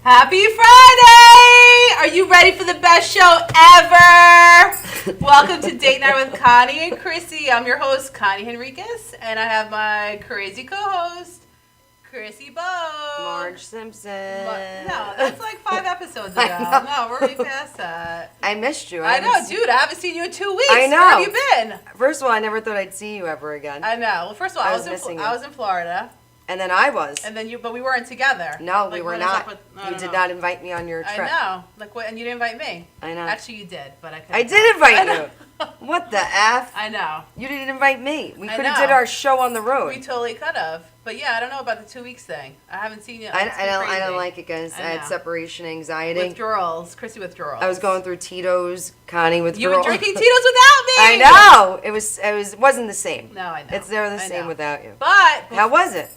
Happy Friday! Are you ready for the best show ever? Welcome to Date Night with Connie and Chrissy. I'm your host, Connie Henriquez, and I have my crazy co-host, Chrissy Bo. Marge Simpson. No, that's like 5 episodes ago. No, we're way past that. I missed you. I know, dude. I haven't seen you in 2 weeks. I know. Where have you been? First of all, I never thought I'd see you ever again. I know. Well, first of all, I was in Florida. And then I was. And then but we weren't together. No, we were not. You did not invite me on your trip. I know. Like what? And you didn't invite me. I know. Actually, you did, but I couldn't. I did invite you. What the F? I know. You didn't invite me. We could have did our show on the road. We totally could have. But yeah, I don't know about the 2 weeks thing. I haven't seen you. I don't like it, guys. I had separation anxiety. Withdrawals. Chrissy withdrawals. I was going through Tito's. Connie withdrawals. You were drinking Tito's without me. I know. It wasn't the same. No, I know. It's never the same without you. But how was it?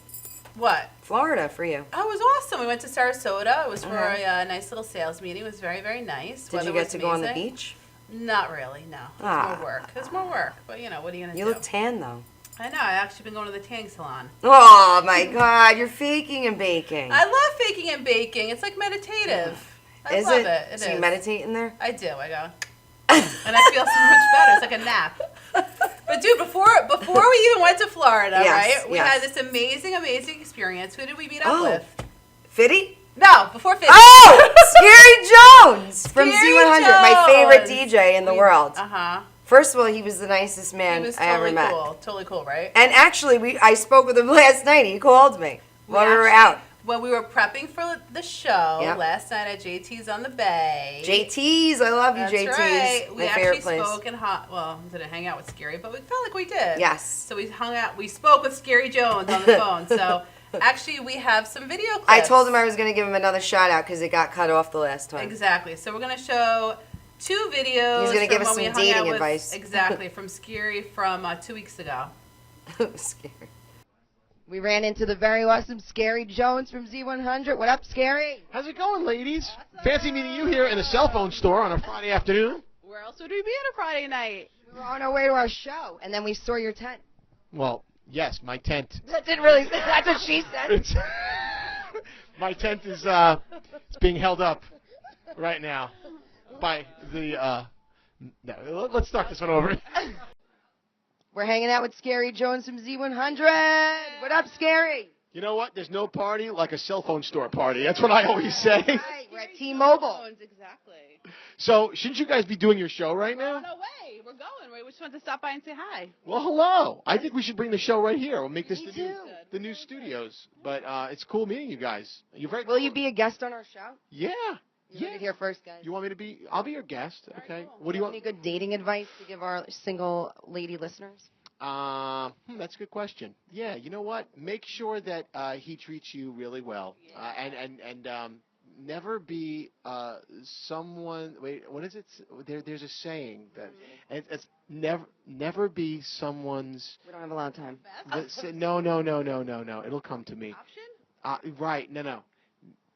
What? Florida for you. Oh, it was awesome. We went to Sarasota. It was for a nice little sales meeting. It was very, very nice. Did you get to go on the beach? Not really, no. It was more work. It was more work. But, what are you going to do? You look tan, though. I know. I've actually been going to the tanning salon. Oh, my God. You're faking and baking. I love faking and baking. It's like meditative. I love it. So you meditate in there? I do. I go. And I feel so much better. It's like a nap. But dude, before we even went to Florida, right? We had this amazing experience. Who did we meet up with? Fitty? No, before Fitty. Oh, Scary Jones from Z100, my favorite DJ in the world. First of all, he was the nicest man I ever met. Totally cool, right? And actually, I spoke with him last night. He called me while we were out. When we were prepping for the show last night at JT's on the Bay. JT's, I love you, JT's. That's right. We actually spoke and didn't hang out with Scary, but we felt like we did. Yes. So we hung out. We spoke with Scary Jones on the phone. So actually, we have some video clips. I told him I was going to give him another shout out because it got cut off the last time. Exactly. So we're going to show 2 videos. He's going to give us some dating advice. Exactly, from Scary from 2 weeks ago. Scary. We ran into the very awesome Scary Jones from Z100. What up, Scary? How's it going, ladies? Fancy meeting you here in a cell phone store on a Friday afternoon. Where else would we be on a Friday night? We were on our way to our show, and then we saw your tent. Well, yes, my tent. That didn't really. That's what she said. My tent is it's being held up right now by the. No, let's start this one over. We're hanging out with Scary Jones from Z100. What up, Scary? You know what? There's no party like a cell phone store party. That's what I always say. Right, we're at T-Mobile. Exactly. So, shouldn't you guys be doing your show right now? No way. We're going. We just wanted to stop by and say hi. Well, hello. I think we should bring the show right here. We'll make this the new studios. But it's cool meeting you guys. You're very Will you be a guest on our show? Yeah. You heard it here first, guys. You want me to be? I'll be your guest. Okay. Cool. What do you want? Any good dating advice to give our single lady listeners? That's a good question. Yeah, you know what? Make sure that he treats you really well, and never be someone. Wait, what is it? There's a saying that it's never be someone's. We don't have a lot of time. No. It'll come to me. Option? Right. No.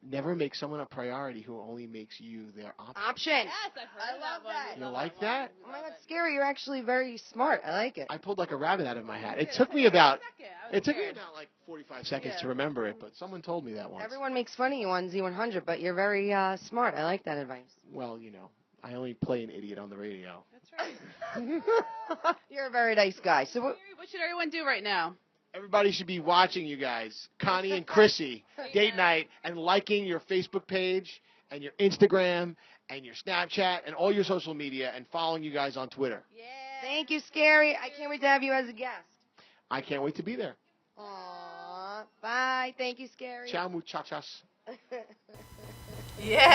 Never make someone a priority who only makes you their option. Option. Yes, I love that. You like that? Oh my God, Scary! You're actually very smart. I like it. I pulled like a rabbit out of my hat. It took me about like 45 seconds to rememse it, but someone told me that once. Everyone makes fun of you on Z100, but you're very smart. I like that advice. Well, I only play an idiot on the radio. That's right. You're a very nice guy. So what should everyone do right now? Everybody should be watching you guys, Connie and Chrissy, Date Night, and liking your Facebook page and your Instagram and your Snapchat and all your social media and following you guys on Twitter. Yeah. Thank you, Scary. I can't wait to have you as a guest. I can't wait to be there. Aww. Bye. Thank you, Scary. Ciao, muchachas. Yeah.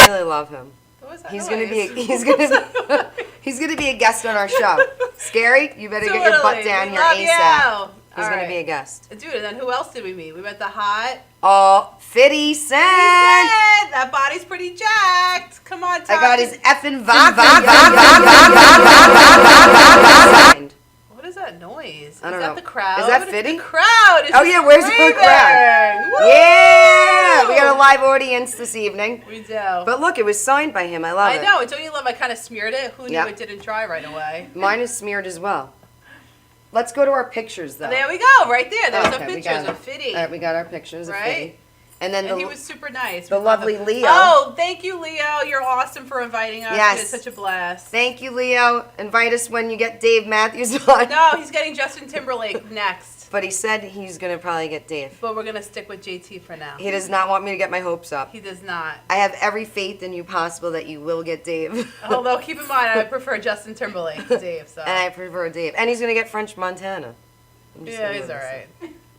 I really love him. He's gonna be a guest on our show. Scary, you better get your butt down here ASAP. He's going to be a guest. Dude, and then who else did we meet? We met the hot... Oh, 50 Cent. That body's pretty jacked. Come on, talk. I got his effing What is that noise? I don't know. Is that the crowd? Is that Fitty? The crowd is yeah, where's the crowd? Woo! Yeah, we got a live audience this evening. We do. But look, it was signed by him. I love it. I know. Don't you love I kind of smeared it? Who knew it didn't dry right away? Mine is smeared as well. Let's go to our pictures, though. There we go, right there. There's Okay, our we pictures got of Fitty. All right, we got our pictures of Right? Fitty. And then And he was super nice. the lovely Leo. Oh, thank you, Leo. You're awesome for inviting us. Yes. We had such a blast. Thank you, Leo. Invite us when you get Dave Matthews on. No, he's getting Justin Timberlake next. But he said he's going to probably get Dave. But we're going to stick with JT for now. He does not want me to get my hopes up. He does not. I have every faith in you possible that you will get Dave. Although, keep in mind, I prefer Justin Timberlake to Dave. So. And I prefer Dave. And he's going to get French Montana. Yeah, he's all right.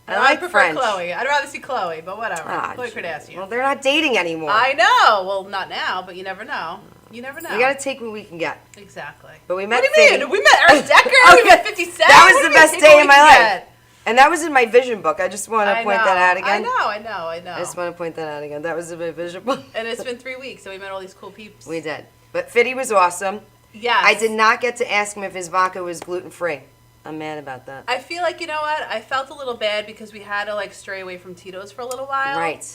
I prefer French. Chloe. I'd rather see Chloe, but whatever. Ah, Chloe Kardashian. Well, they're not dating anymore. I know. Well, not now, but you never know. You never know. We got to take what we can get. Exactly. But we met What do you Fitty. mean? We met Ernst Decker. We met 50 Cent. That What was do the you best mean? day Take of what my we can life. get. And that was in my vision book. I just want to point that out again. I know. I just want to point that out again. That was in my vision book. And it's been 3 weeks, so we met all these cool peeps. We did. But Fitty was awesome. Yes. I did not get to ask him if his vodka was gluten-free. I'm mad about that. I feel like, you know what? I felt a little bad because we had to, like, stray away from Tito's for a little while. Right.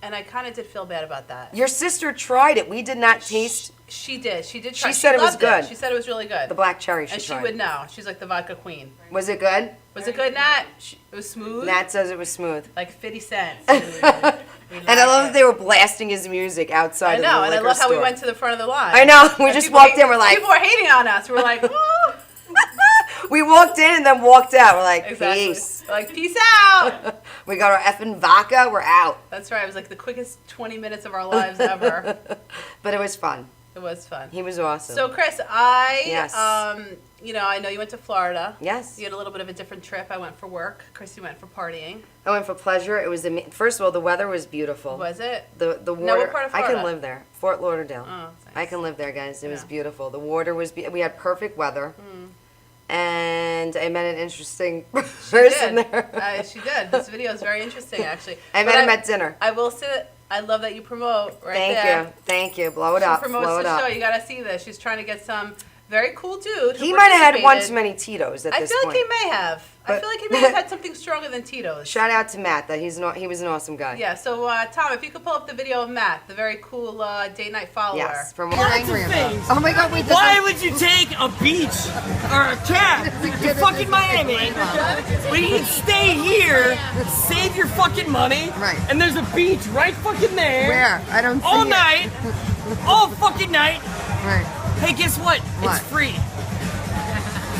And I kind of did feel bad about that. Your sister tried it. We did not taste She did. She did She try. said it was loved good. She said it was really good. the black cherry. and she tried. would know. She's like the vodka queen. Was it good? Was it good, Nat? It was smooth. Nat says it was smooth. Like 50 cents. And I love that they were blasting his music outside I of the know, and I liquor love how we store. went to the front of the line. I know. We And just people walked in. We're like, people were hating on us. We were like, woo. we walked in and then walked out. We're like, Exactly. peace. Like, peace out. We got our effing vodka. We're out. That's right. It was like the quickest 20 minutes of our lives ever. But it was fun. It was fun. He was awesome. So, Chris, Yes. I know you went to Florida. Yes. You had a little bit of a different trip. I went for work. Chrissy went for partying. I went for pleasure. It was first of all, the weather was beautiful. Was it? The water. Now, what part of I can Florida? live there. Fort Lauderdale. Oh, that's nice. I can live there, guys. It was Yeah. beautiful. The water was. We had perfect weather. And I met an interesting person there. She did. This video is very interesting, actually. I met him at dinner. I will say that I love that you promote right Thank there. you. Thank you. Blow it She up. promotes Blow it the show. up. You got to see this. She's trying to get some very cool dude. He might have had one too participated. many Tito's at I this feel point. like he may have. I But- feel like he may have had something stronger than Tito's. Shout out to Matt. That he was an awesome guy. Yeah, so Tom, if you could pull up the video of Matt, the very cool date night follower. Yes. From You're angry about. things. Oh my God! Wait, this Why is- would you take a beach or a cab to fucking Miami when you can stay here, save your fucking money, Right. and there's a beach right fucking there. Where? I don't see All it. night, all fucking night. Right. Hey, guess what? What? It's free.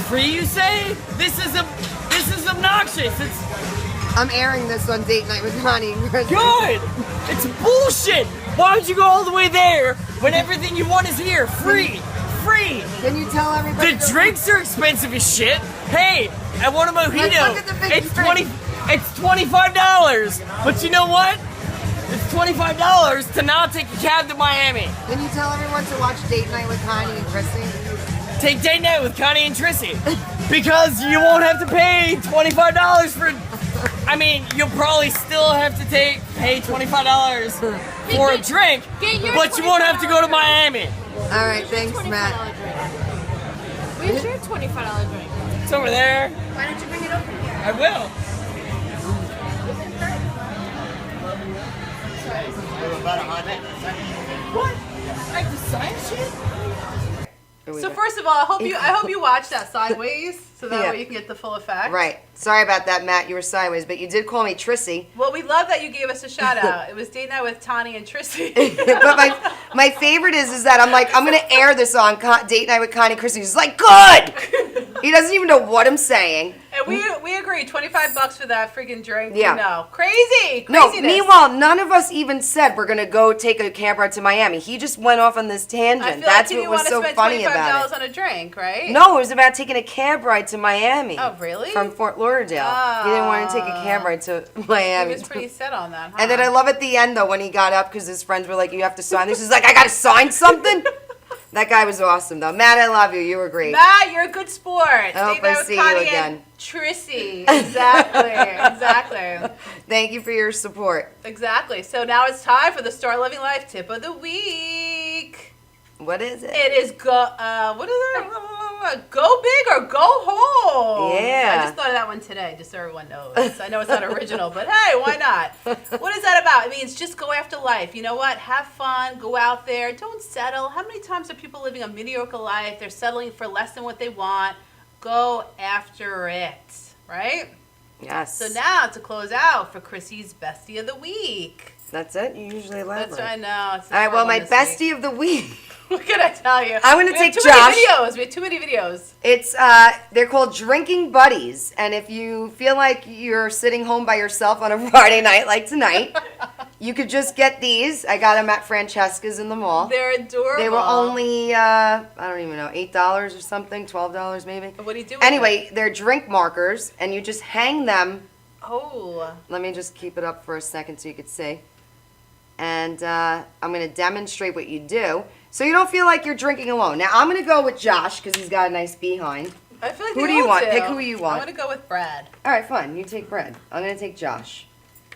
Free, you say? This is obnoxious. It's I'm airing this on Date Night with Connie and Chrissy. good. It's bullshit. Why would you go all the way there when everything you want is here? Free. Free. Can you tell everybody? The drinks are expensive as shit. Hey, I want a Let's mojito. look at the big It's drink. It's $25. But you know what? It's $25 to not take a cab to Miami. Can you tell everyone to watch Date Night with Connie and Chrissy? Take date night with Connie and Trissy. Because you won't have to pay $25 for. I mean, you'll probably still have to pay $25 for a drink, but you won't have to go to Miami. All right, thanks, Matt. Where's your $25 drink? It's over there. Why don't you bring it over here? I will. What? Like the science shit? So first of all, I hope you watch that sideways, so that Yeah. way you can get the full effect. Right. Sorry about that, Matt. You were sideways, but you did call me Trissy. Well, we love that you gave us a shout out. It was date night with Tani and Trissy. But my favorite is that I'm like, I'm going to air this on Date Night with Connie and Chrissy. He's like, good! He doesn't even know what I'm saying. And we agree, $25 for that freaking drink. Yeah. No, crazy. No, Craziness. meanwhile, none of us even said we're going to go take a cab ride to Miami. He just went off on this I tangent. feel That's like what you was want to so spend funny $25 about it. on a drink, right? No, it was about taking a cab ride to Miami. Oh, really? From Fort Lauderdale. He didn't want to take a cab ride to He Miami. was pretty set on that, huh? And then I love at the end, though, when he got up, because his friends were like, you have to sign this. He's like, I got to sign something? That guy was awesome, though. Matt, I love you. You were great. Matt, you're a good sport. I hope Date night I with see you Connie again. and Trissy. Exactly. Exactly. Thank you for your support. Exactly. So now it's time for the Start Living Life tip of the week. What is it? It is what is it? Go big or go home. Yeah. I just thought of that one today, just so everyone knows. I know it's not original, but hey, why not? What is that about? It means just go after life. You know what? Have fun. Go out there. Don't settle. How many times are people living a mediocre life? They're settling for less than what they want. go after it, right? Yes. So now to close out for Chrissy's Bestie of the Week. That's it? You usually elaborate. That's what I know. It's All right, well, my this bestie week. of the week. What can I tell you? I'm gonna We have take too Josh. Many videos. We have too many videos. It's they're called drinking buddies, and if you feel like you're sitting home by yourself on a Friday night like tonight, you could just get these. I got them at Francesca's in the mall. They're adorable. They were only I don't even know, $8 or something, $12 maybe. What do you do with Anyway, they're drink markers, and you just hang them. Oh. Let me just keep it up for a second so you could see. And I'm going to demonstrate what you do so you don't feel like you're drinking alone. Now, I'm going to go with Josh because he's got a nice behind. I feel like Who they do you all want? do. Pick who you want. I'm going to go with Brad. All right, fine. You take Brad. I'm going to take Josh.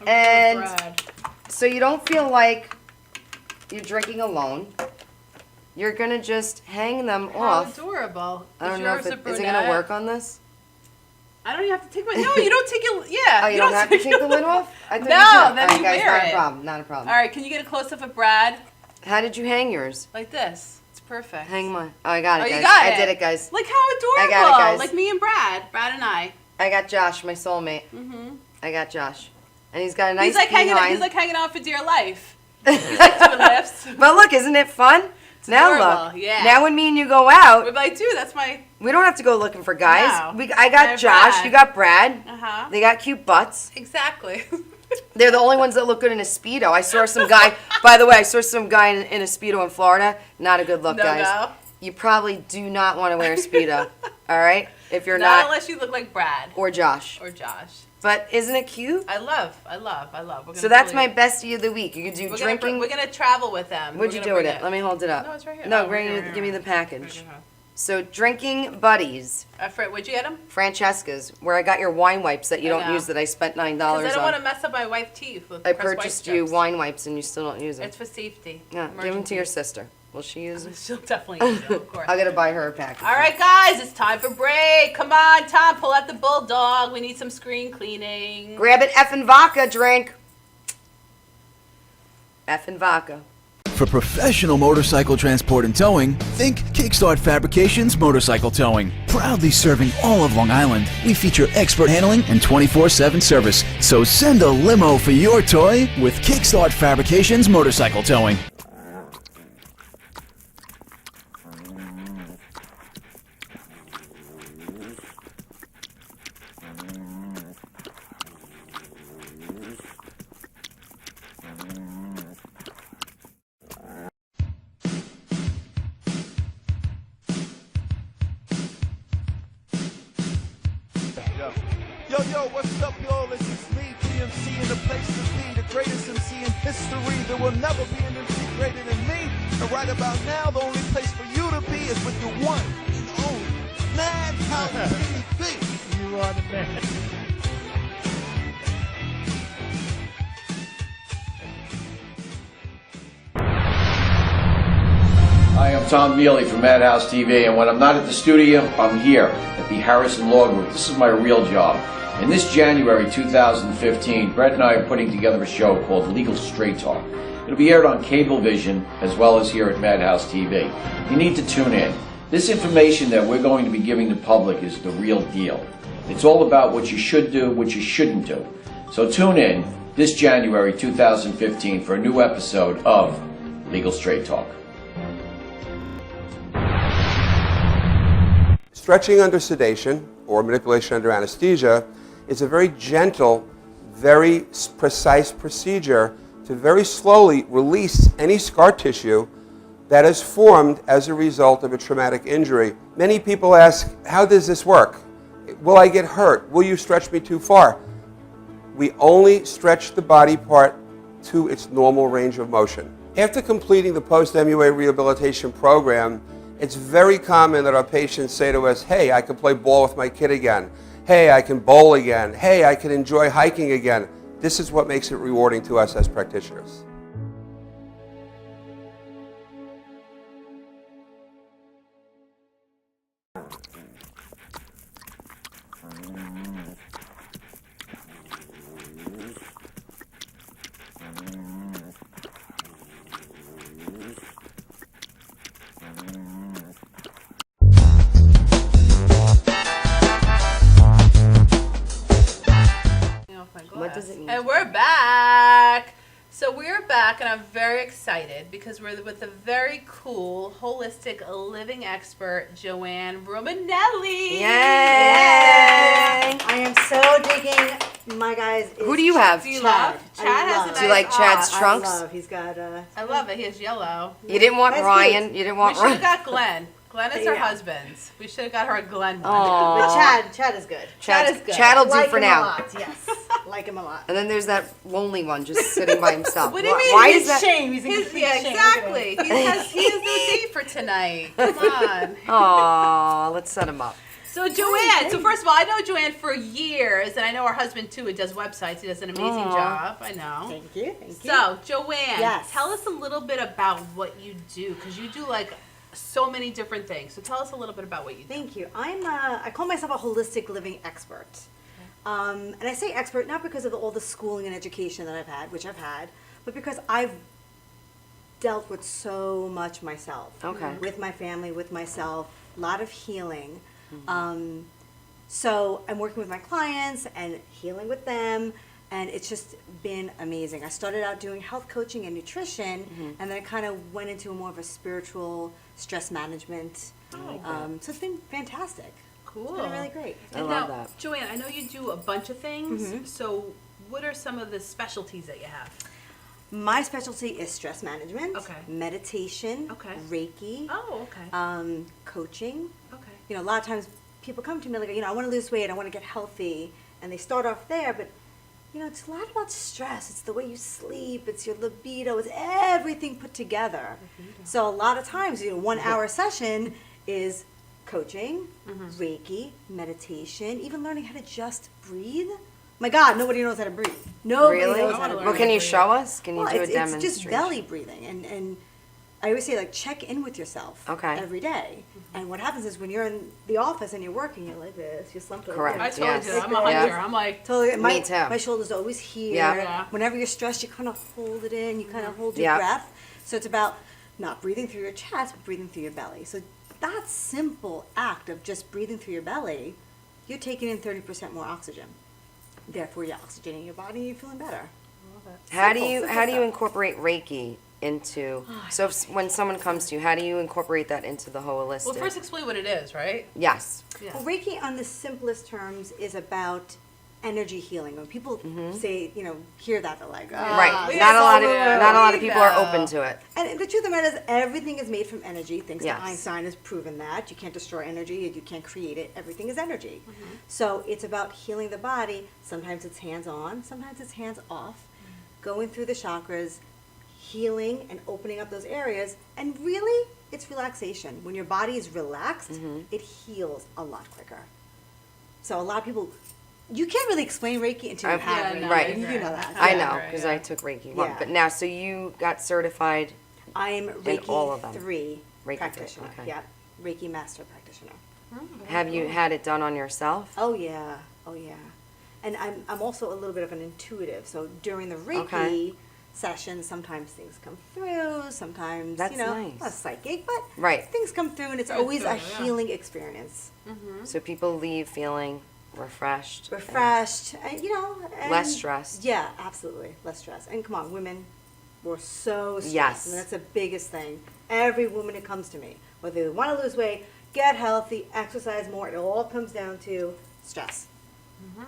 I'm gonna go And with Brad. so you don't feel like you're drinking alone. You're going to just hang them How off. adorable. I don't Is know yours if a is it going brunette? to work on this? I don't even have to take my. No, you don't take your. Yeah. Oh, you don't have to take the lid off? I thought No, you did. then All right, you guys, wear not it. a problem. Not a problem. All right, can you get a close up of Brad? How did you hang yours? Like this. It's perfect. Hang mine. Oh, I got it, Oh, guys. you got I it. did it, guys. Like how adorable. I got it, guys. Like me and Brad. Brad and I. I got Josh, my soulmate. Mm-hmm. I got Josh. And he's got a nice He's like hanging out. behind. He's like hanging out for dear life. He's like doing lifts. But look, isn't it fun? Now adorable, look. yeah. Now when me and you go out, We're like, dude, that's my. we don't have to go looking for guys. No. I got And Josh, Brad. you got Brad. Uh huh. They got cute butts. Exactly. They're the only ones that look good in a Speedo. I saw some guy, by the way, I saw some guy in a Speedo in Florida. Not a good look, No guys. go. You probably do not want to wear a Speedo, all right? If you're Not not, unless you look like Brad or Josh. or Josh. But isn't it cute? I love. We're gonna So that's totally- my bestie of the week. You could do We're drinking. We're gonna travel with them. What'd you do with it? Let me hold it up. No, it's right here. No, Oh, bring right it, give me the here. package. So drinking buddies, Fred, where'd you get them? Francesca's, where I got your wine wipes that you I don't know. use that I spent $9 Because I don't want to on. mess up my wife's teeth with I pressed white purchased you strips. wine wipes and you still don't use them. It's for safety. Yeah, give them to Emergency. your sister. Will she use them? She'll definitely use them, of course. I gotta buy her a package. All right, guys, it's time for break. Come on, Tom, pull out the bulldog. We need some screen cleaning. Grab an effing vodka drink. Effing vodka. For professional motorcycle transport and towing, think Kickstart Fabrications Motorcycle Towing. Proudly serving all of Long Island, we feature expert handling and 24/7 service. So send a limo for your toy with Kickstart Fabrications Motorcycle Towing. Yo, what's up, y'all? This is me, GMC, in the place to be, the greatest MC in history. There will never be an MC greater than me. And right about now, the only place for you to be is with the one and only Madhouse TV. You are the man. Hi, I'm Tom Mealy from Madhouse TV, and when I'm not at the studio, I'm here at the Harrison Law Group. This is my real job. And this January 2015, Brett and I are putting together a show called Legal Straight Talk. It'll be aired on Cablevision as well as here at Madhouse TV. You need to tune in. This information that we're going to be giving the public is the real deal. It's all about what you should do, what you shouldn't do. So tune in this January 2015 for a new episode of Legal Straight Talk. Stretching under sedation or manipulation under anesthesia is a very gentle, very precise procedure to very slowly release any scar tissue that is formed as a result of a traumatic injury. Many people ask, how does this work? Will I get hurt? Will you stretch me too far? We only stretch the body part to its normal range of motion. After completing the post-MUA rehabilitation program, it's very common that our patients say to us, hey, I can play ball with my kid again. Hey, I can bowl again. Hey, I can enjoy hiking again. This is what makes it rewarding to us as practitioners. cuisine. And we're back. So we're back, and I'm very excited because we're with a very cool, holistic living expert, Joanne Romanelli. Yay! I am so digging my guys. Who do you have? Do you love? I Chad has love. a nice Do you like Chad's arm. trunks? I love. He's got I love it. He has yellow. You didn't want That's Ryan. cute. You didn't We want should have Ryan. got Glenn. Glenn is her Yeah. husband's. We should have got her a Glenn one. Aw. But Chad is good. Chad is good. Chad'll do Like for him a now. lot, yes. Like him a lot. And then there's that lonely one just sitting by himself. What do you mean? Why He's is that? Shame. He's in His, complete yeah, shame. exactly. He has no date for tonight. Come on. Aw, let's set him up. So Joanne, so first of all, I know Joanne for years, and I know her husband too, who does websites. He does an amazing Aw. job. I know. Thank you. Thank you. So Joanne, Yes. tell us a little bit about what you do, because you do like so many different things. So tell us a little bit about what you do. Thank you. I call myself a holistic living expert. And I say expert not because of all the schooling and education that I've had, which I've had, but because I've dealt with so much myself. Okay. With my family, with myself, a lot of healing. So I'm working with my clients and healing with them, and it's just been amazing. I started out doing health coaching and nutrition, and then I kind of went into more of a spiritual stress management. So it's been fantastic. Cool. It's been really great. I And love now, that. Joanne, I know you do a bunch of things. So what are some of the specialties that you have? My specialty is stress management, Okay. meditation, Okay. Reiki, Oh, okay. coaching. Okay. You know, a lot of times people come to me like, I want to lose weight, I want to get healthy, and they start off there, but it's a lot about stress. It's the way you sleep, it's your libido, it's everything put together. So a lot of times, 1 hour session is coaching, Reiki, meditation, even learning how to just breathe. My God, nobody knows how to breathe. Nobody Really? knows how to breathe. Well, can you show us? Can you Well, do a it's demonstration? just belly breathing, and I always say check in with yourself. Okay. Every day, and what happens is when you're in the office and you're working, you're like this, you're slumped over. Correct. I totally Yes. do that. I'm a Yeah. hunter. I'm like, Totally. Me too. My shoulders are always here. Yeah. Whenever you're stressed, you kind of hold it in. You kind of hold your Yeah. breath. So it's about not breathing through your chest, but breathing through your belly. So that simple act of just breathing through your belly, you're taking in 30% more oxygen. Therefore, you're oxygenating your body and you're feeling better. How do Simple you stuff. incorporate Reiki into? So when someone comes to you, how do you incorporate that into the holistic? well, first explain what it is, right? Yes. Yeah. Well, Reiki, on the simplest terms, is about energy healing. When people say, hear that, they're like, Right. we Not a lot don't of not a lot of believe people are that. open to it. And the truth of the matter is, everything is made from energy. Thanks Yes. to Einstein has proven that. You can't destroy energy, you can't create it. Everything is energy. So it's about healing the body. Sometimes it's hands-on, sometimes it's hands-off. Going through the chakras, healing and opening up those areas. And really, it's relaxation. When your body is relaxed, it heals a lot quicker. So a lot of people, you can't really explain Reiki until you I've- have Yeah, Reiki. no, Right. You know that. I Yeah, know right, because yeah. I took Reiki 1. Yeah. But now, so you got certified. I'm Reiki all of them. 3 Reiki practitioner. 3, okay. Yeah, Reiki master practitioner. Have you had it done on yourself? Oh yeah, oh yeah. And I'm also a little bit of an intuitive. So during the Reiki Okay. sessions, sometimes things come through. Sometimes That's not nice. psychic, but Right. things come through, and it's Yeah, always a yeah. healing experience. So people leave feeling refreshed. and Refreshed, and and Less stressed. Yeah, absolutely, less stress. And come on, women, we're so stressed. Yes. I mean, that's the biggest thing. Every woman who comes to me, whether they want to lose weight, get healthy, exercise more, it all comes down to stress.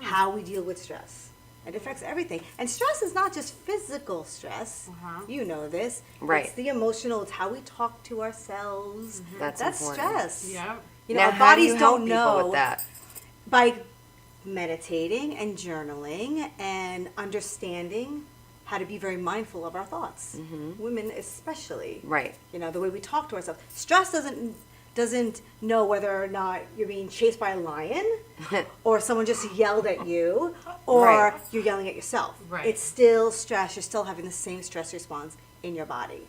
How we deal with stress. It affects everything. And stress is not just physical stress. You know this. Right. It's the emotional. It's how we talk to ourselves. That's That's important. stress. Yeah. Now, our how do bodies you help don't people know with that? by meditating and journaling and understanding how to be very mindful of our thoughts. Women especially. Right. The way we talk to ourselves. Stress doesn't know whether or not you're being chased by a lion or someone just yelled at you or Right. you're yelling at yourself. Right. It's still stress. You're still having the same stress response in your body.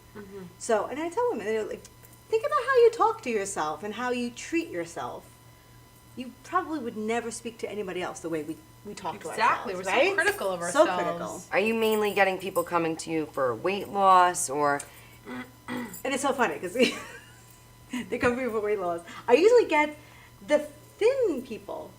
So, and I tell women, they're like, think about how you talk to yourself and how you treat yourself. You probably would never speak to anybody else the way we talk to ourselves. Exactly. We're right? so critical of So ourselves. critical. Are you mainly getting people coming to you for weight loss or? And it's so funny because they come here for weight loss. I usually get the thin people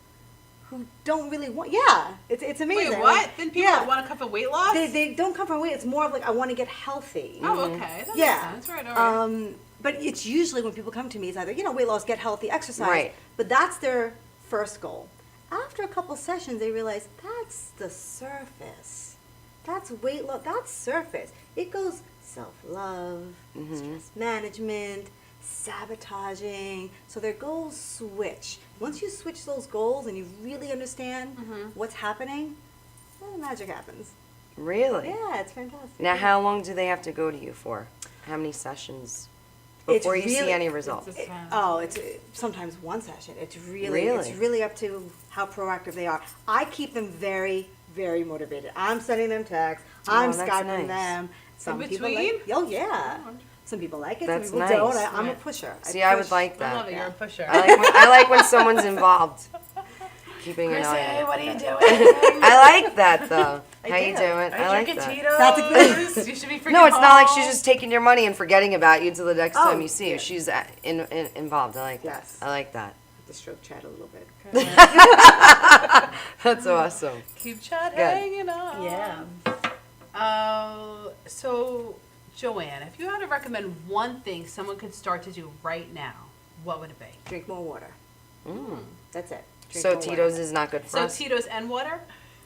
who don't really want. Yeah, it's amazing. Wait, what? Then people Yeah. want to come from weight loss? They don't come from weight. It's more of like I want to get healthy. Oh, okay. That Yeah. makes sense. Right, all right. But it's usually when people come to me, it's either, weight loss, get healthy, exercise. Right. But that's their first goal. After a couple sessions, they realize that's the surface. That's weight loss, that's surface. It goes self-love, stress management, sabotaging. So their goals switch. Once you switch those goals and you really understand what's happening, then magic happens. Really? Yeah, it's fantastic. Now, how long do they have to go to you for? How many sessions before you see any results? It's sometimes one session. It's really up to how proactive they are. I keep them very, very motivated. I'm sending them texts. I'm that's Skyping nice. them. Some In people between? like, oh yeah. Some people like it. That's some people nice. don't. I'm a pusher. See, I would like that. I love it. You're a pusher. I like when someone's involved. Keeping an eye on it. what are you doing? I like that though. How you doing? Are I you like drinking that. Tito's? That's a good. You should be freaking No, it's not like she's home. just taking your money and forgetting about you until the next Oh, time you see her. yeah. She's involved. I like Yes. that. I like that. The stroke chat a little bit. That's awesome. Keep chat Good. hanging on. Yeah. So, Joanne, if you had to recommend one thing someone could start to do right now, what would it be? Drink more water. That's it. Drink So more Tito's water. is not good for So us. Tito's and water?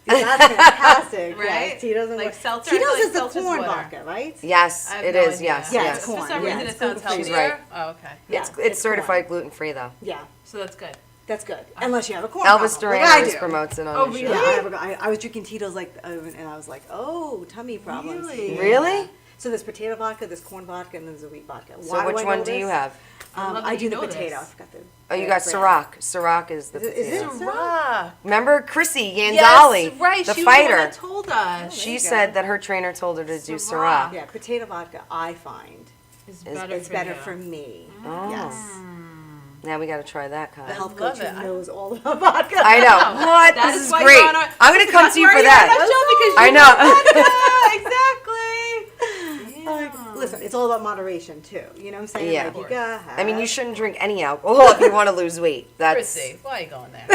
That's fantastic. Right? Yes, Tito's and Like water. seltzer? I feel Tito's like is the seltzer's corn water. vodka, right? Yes, I have it no is. idea. Yes, Yeah, yes. it's corn. For some Yeah, reason it's it sounds gluten-free. healthier. She's right. Oh, okay. Yeah, It's certified gluten free though. Yeah, So that's good. that's good. Unless you have a corn Elvis problem, like Duran I always do. promotes it on Oh, his really? show. Yeah, I was drinking Tito's and I was like, oh, tummy problems. Really? Yeah. Really? So there's potato vodka, there's corn vodka, and there's a wheat vodka. So Why which I one know do you this? have? I love I that do you the know potato. I this. forgot the. Oh, you got brand. Ciroc. Ciroc is the Is it potato. Rock. Remember Chrissy Yandali, Yes, right. the She was the one fighter? that told us. She said that her trainer told her to do Ciroc. Yeah, potato vodka. I find It's it's better for you. me. Oh. Yes. Now we got to try that The kind. health love coach it. who knows all about vodka. I know. What? That This is why great. you're on our- I'm going to come That's to you why for you're that. on our show, because I you know. Exactly. Like, listen, it's all about moderation too. You know what I'm saying? Yeah. Like, you gotta I mean, you have- shouldn't drink any alcohol if you want to lose weight. That's Chrissy, why are you going there?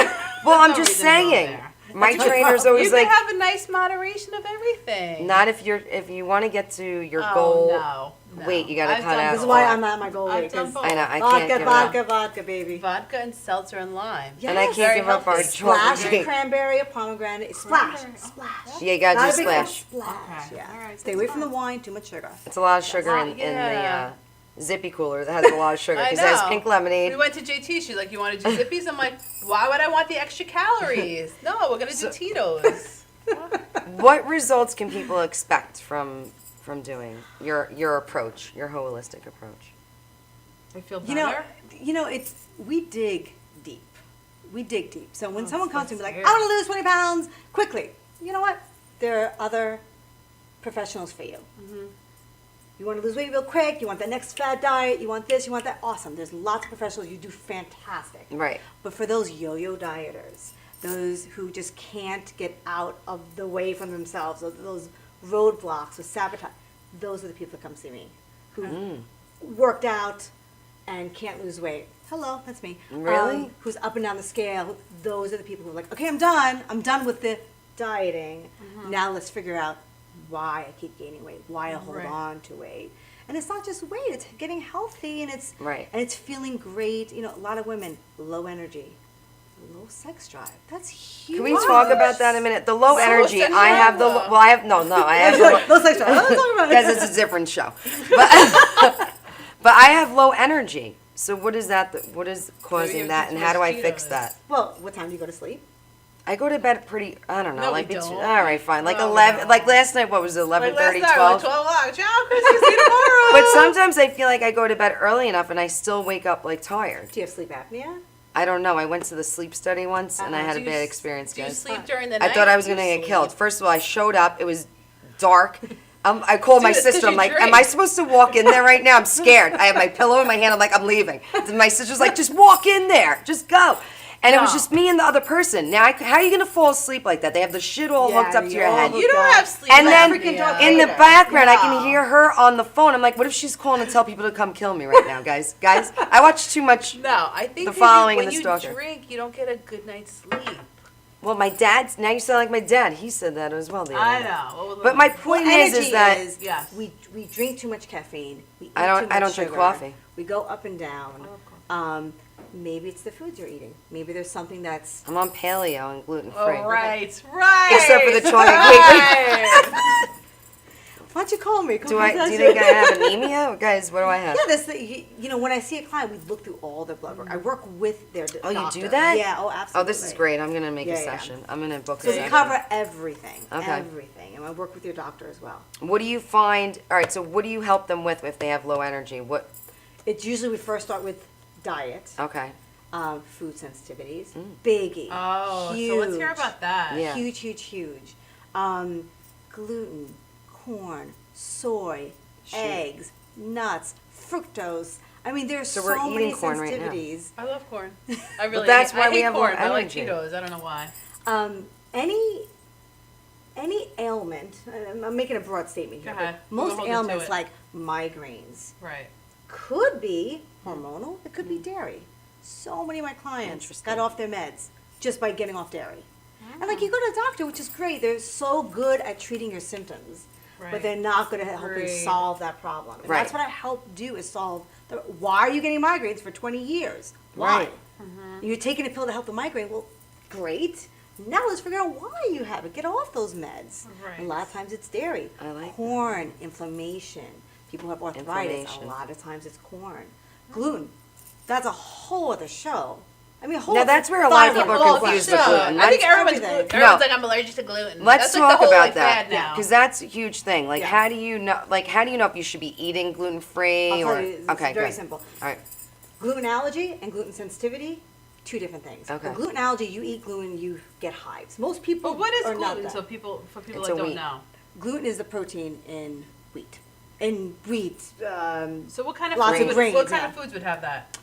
well. I'm no just reason to go saying. there. My trainer's You always can like, have a nice moderation of everything. not if you want to get to your Oh, goal. no. Weight, you gotta I've cut done out. This is both. why I'm at my goal I've weight. done 'Cause both. I know. I vodka, can't give it vodka, up. vodka, baby. Vodka and seltzer and lime. And I Yes. can't Very give up our healthy. Splash chocolate. of cranberry, a pomegranate. Splash, splash. Yeah, you gotta Not do a big one, splash. Splash. Okay. Yeah. All right, Stay that's away from fine. the wine. Too much sugar. It's a lot of sugar in Yeah. the zippy cooler that has a lot of sugar I because it has know. pink lemonade. We went to JT. She's like, "You want to do Zippies?" I'm like, "Why would I want the extra calories? No, we're gonna do Tito's." What results can people expect from doing your approach, your holistic approach? I feel You better. know, we dig deep. We dig deep. So when someone comes to me like, weird. I want to lose 20 pounds quickly, you know what? There are other professionals for you. You want to lose weight real quick. You want the next fad diet. You want this. You want that. Awesome. There's lots of professionals. You do fantastic. Right. But for those yo-yo dieters, those who just can't get out of the way from themselves, or those roadblocks or sabotage, those are the people that come see me, who worked out and can't lose weight. Hello, that's me. Really? Who's up and down the scale. Those are the people who are like, okay, I'm done with the dieting. Now let's figure out why I keep gaining weight, why I hold Right. on to weight. And it's not just weight, it's getting healthy and it's Right. and it's feeling great. You know, a lot of women, low energy, low sex drive. That's huge. Can we talk about that in a minute? The low energy. sexual. I have the well. I have no. I have the Low sex drive. Let's talk about it. because it's a different show. But I have low energy. So what is that? What is causing have that, to and how do I choose fix Cheetos. that? Well, what time do you go to sleep? I go to bed pretty. I don't know. No, like we between, don't. all right, fine. Like No, we 11. don't. Like last night. What was it? Like 11:30, last night, we're like 12. 12 o'clock. Ciao, Chrissy. See you tomorrow. But sometimes I feel like I go to bed early enough, and I still wake up like tired. Do you have sleep apnea? I don't know. I went to the sleep study once, and I had Do a you bad s- experience, Do you guys. sleep during the night? I thought I was You gonna get sleep. killed. First of all, I showed up. It was dark. I called my Dude, it's 'cause sister. I'm you like, am drink. I supposed to walk in there right now? I'm scared. I have my pillow in my hand. I'm like, I'm leaving. And my sister's like, just walk in there. Just go. And it was No. just me and the other person. Now, how are you gonna fall asleep like that? They have the shit all Yeah, hooked up to your you're head. all You don't have sleep. And then apnea. in the background, I can No. hear her on the phone. I'm like, what if she's calling to tell people to come kill me right now, guys? Guys, I watch too much. No, I think The 'cause following when and the you stalker. drink, you don't get a good night's sleep. Well, my dad's, now you sound like my dad. He said that as well the other I day. know. But my point is that yes. we drink too much caffeine. We eat I don't too much drink sugar, coffee. We go up and down. Maybe it's the foods you're eating. Maybe there's something that's. I'm on paleo and gluten free. Oh, right. Except for the chocolate Right. Why don't you call me? Do you think I have anemia? Guys, what do I have? Yeah, that's you know, when I see a client, we look through all their blood work. I work with their Oh, you doctor. do that? Yeah, oh, absolutely. Oh, this is great. I'm going to make a Yeah. session. I'm going to book a So we session. cover everything. Okay. Everything. And I work with your doctor as well. What do you find, all right, so what do you help them with if they have low energy? What? It's usually we first start with diet. Okay. Food sensitivities. Biggie. Oh, huge. so let's hear about that. Yeah. Huge, huge, huge. Gluten, corn, soy, eggs, nuts, fructose. I mean, there's So so, we're many eating corn right now. sensitivities. I love corn. I really. that's why I we hate have corn. low I like energy. Cheetos. I don't know why. Any ailment, I'm making a broad statement here, Go ahead. but most We'll hold you to ailments it. like migraines Right. could be hormonal, it could be dairy. So many of my clients got off their meds just by getting off dairy. And like you go to a doctor, which is great, they're so good at treating your symptoms, Right. but they're not going to help you Right. solve that problem. And Right. that's what I help do is solve, why are you getting migraines for 20 years? Why? Right. You're taking a pill to help the migraine, well, great. Now let's figure out why you have it. Get off those meds. Right. A lot of times it's dairy. I like corn, inflammation. People who have arthritis. Inflammation. A lot of times it's corn. Gluten. That's a whole other show. I mean, a whole Now, that's where a lot of five people other are confused with show. gluten. I think Let's- everyone's No. like, I'm allergic to gluten. Let's That's talk like the whole, about like, that fad now. because that's a huge thing. Like, Yeah. how do you know? Like, how do you know if you should be eating gluten free I'll or? tell you, it's Okay, very good. simple. All right. Gluten allergy and gluten sensitivity, two different things. Okay. For gluten allergy, you eat gluten, you get hives. Most people But what is are not gluten? that. So people, for people It's that a don't wheat. know. Gluten is the protein in wheat. In wheat, So what kind of Lots food? of grains, What kind yeah. of foods would have that?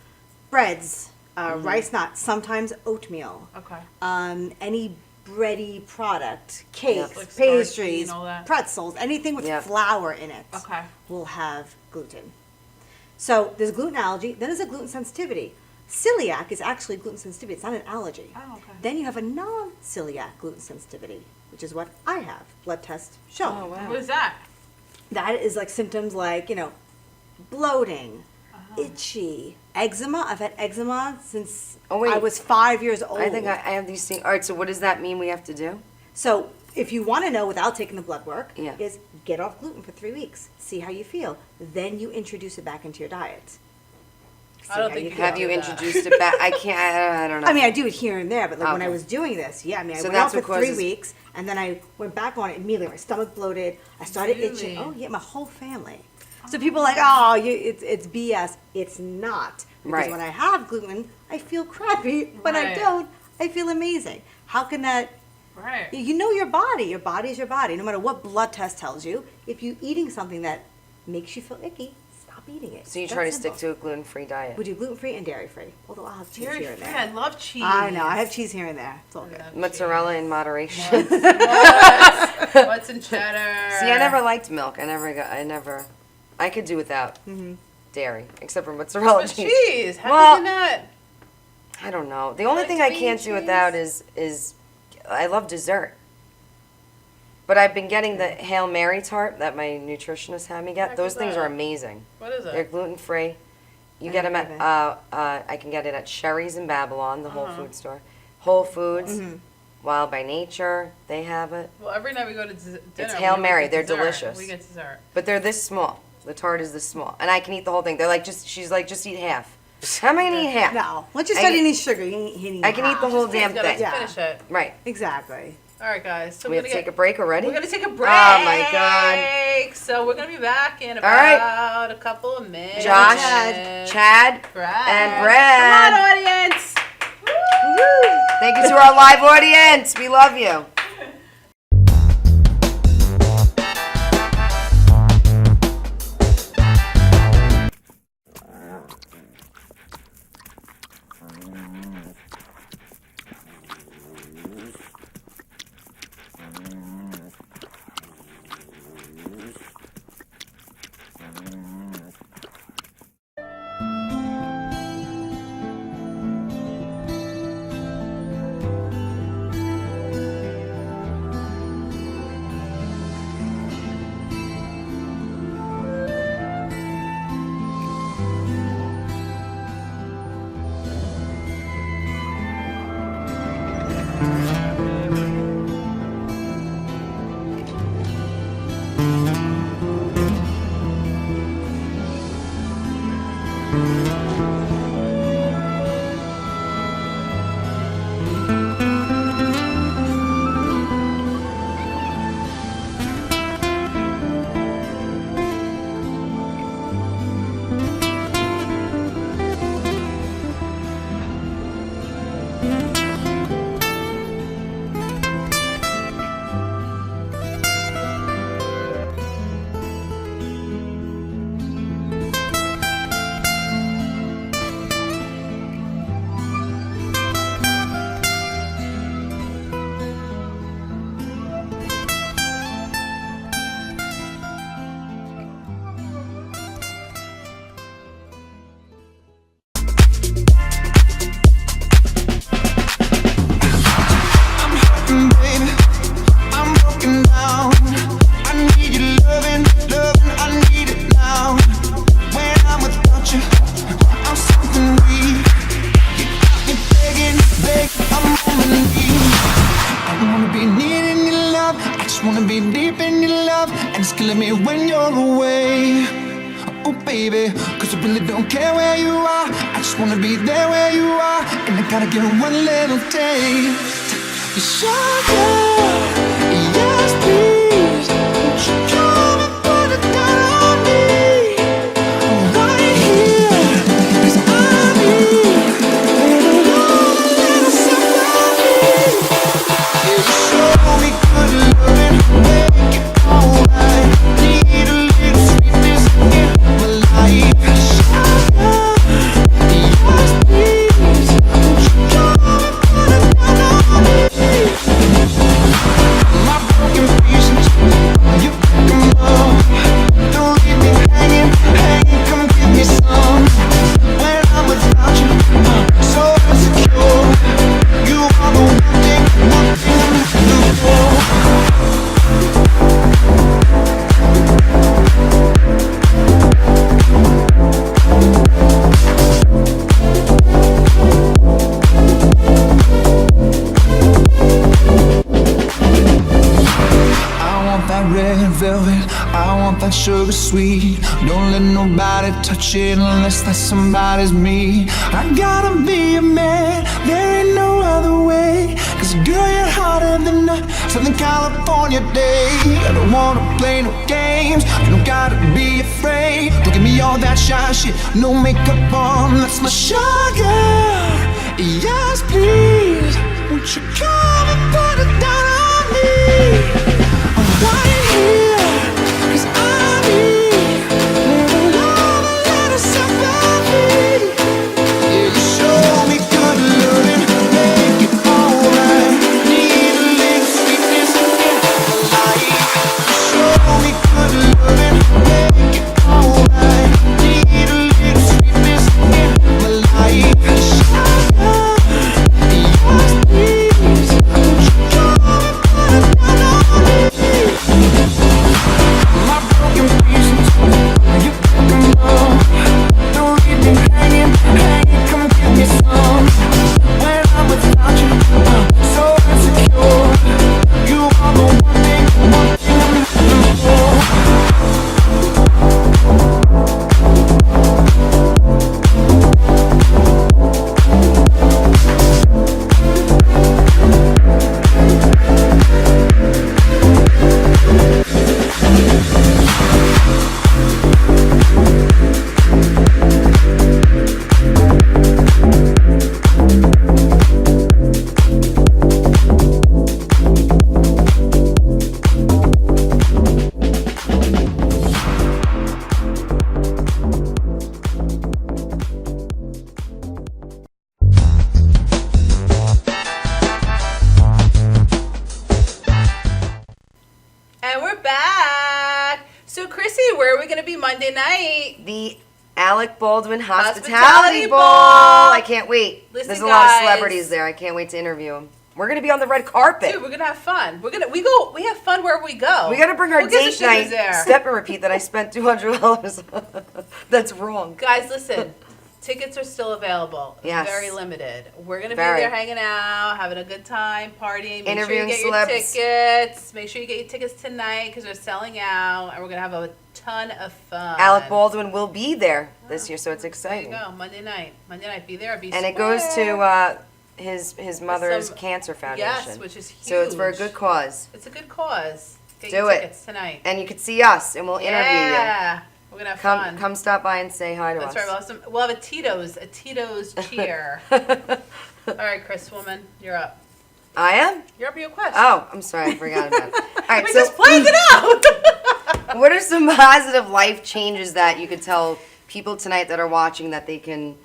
breads, rice nuts, sometimes oatmeal. Okay. Any bready product, cakes, Like starchy pastries, and all that. pretzels, anything with Yeah. flour in it Okay. will have gluten. So there's gluten allergy, then there's a gluten sensitivity. Celiac is actually gluten sensitivity, it's not an allergy. Oh, okay. Then you have a non-celiac gluten sensitivity, which is what I have. Blood test show. Oh wow. What is that? That is like symptoms like, bloating, itchy, eczema. I've had eczema since Oh, wait. I was 5 years old. I think I have these things. All right. So what does that mean we have to do? So if you want to know without taking the blood work, Yeah. is get off gluten for 3 weeks. See how you feel. Then you introduce it back into your diet. I don't how think you you feel. Have you do that. introduced it back? I can't. I don't know. I mean, I do it here and there, but like when I Okay. was doing this, yeah, I mean, I So went that's off for what 3 causes- weeks, and then I went back on it immediately. My stomach bloated. I started itching. Really? Oh yeah, my whole family. So people are like, oh, it's BS. It's not. Because Right. when I have gluten, I feel crappy. When I Right. don't, I feel amazing. How can that? Right. You know your body. Your body is your body. No matter what blood test tells you, if you're eating something that makes you feel icky, stop eating it. So you That's try to simple. stick to a gluten-free diet. We do gluten-free and dairy-free. Although I'll have cheese Dairy here and free. there. I love cheese. I know. I have cheese here and there. It's all good. Mozzarella in moderation. What's in cheddar? See, I never liked milk. I could do without dairy, except for mozzarella But cheese. cheese. How Well, could you not? I don't know. The only Like thing I cream can't do cheese? without is I love dessert. But I've been getting the Hail Mary tart that my nutritionist had me get. Heck Those is things that? are amazing. What is it? They're gluten free. You get them at I can get it at Sherry's in Babylon, the Whole Food store. Whole Foods, Wild by Nature, they have it. Well, every night we go to dinner. It's we Hail always Mary. get They're dessert. delicious. We get dessert. But they're this small. The tart is this small, and I can eat the whole thing. They're like, she's like, just eat half. How am I gonna eat half? No. Once you I start can- eating sugar, you ain't hitting I can eat the whole Just damn gotta thing. Yeah. Finish it. Right. Exactly. All right, guys. So We we're have to gonna take a break already. We're gonna take a break. Oh my God. So we're gonna be back in All right. about a couple of minutes. Josh, Chad, Brad. and Brad. Come on, audience. Thank you to our live audience. We love you. me deep in your love, and it's killing me when you're away. Oh baby, cause I really don't care where you are, I just wanna be there where you are, and I gotta get one little taste. Sugar, yes please, won't you come and put it down on me? I'm right here, 'cause I need a little sympathy. Yeah, you show me good loving, make it alright. Need a little sweetness in my life. Sugar, yes please, won't you come and put it down on me? My broken pieces, you pick them up. Don't leave me hanging, come give me some. When I'm without you, I'm so insecure. You are the one thing I'm looking for. I want that red velvet, I want that sugar sweet. Don't let nobody touch it unless that somebody's me. I gotta be a man, there ain't no other way. Cause girl, you're hotter than a Southern California day. I don't wanna play no games, you don't gotta be afraid. Don't give me all that shy shit, no makeup on, that's my sugar. Yes please, won't you come and put it down on me? I'm right here, 'cause I need a love, a little sympathy. Yeah, you show me good loving, make it alright. Need a little sweetness in my life. You show me good loving, make it alright. Need a little sweetness in my life. Sugar, yes please, won't you come and put it down on me? My broken pieces, you pick them up. Don't leave me hanging, come give me some. When I'm without you, I'm so insecure. You are the one thing I'm looking for. And we're back. So, Chrissy, where are we going to be Monday night? The Alec Baldwin Hospitality Hospitality Bowl. Ball. I can't wait. Listen, There's a lot of guys. celebrities there. I can't wait to interview them. We're gonna be on the red carpet. Dude, we're gonna have fun. We have fun wherever we go. We gotta bring our Who gives a date shit who's night there? step and repeat that I spent $200 on. That's wrong. Guys, listen. Tickets are still available. Yes. Very limited. We're gonna Very. be there hanging out, having a good time, partying. Make Interviewing sure you get celebs. your tickets. Make sure you get your tickets tonight because they're selling out, and we're gonna have a ton of fun. Alec Baldwin will be there this year, so it's There you exciting. go. Monday night. Monday night. Be there. Be And it square. goes to his mother's Some- cancer foundation. Yes, which is huge. So it's for a good cause. It's a good cause. Get Do your it. tickets tonight. And you can see us, and we'll interview you. Yeah. We're gonna have fun. Come stop by and say hi to That's us. right. We'll have a Tito's cheer. All right, Chris Woman, you're up. I am? You're up for your question. Oh, I'm sorry, I forgot about it. All right, We so just planned it out. what are some positive life changes that you could tell people tonight that are watching that they can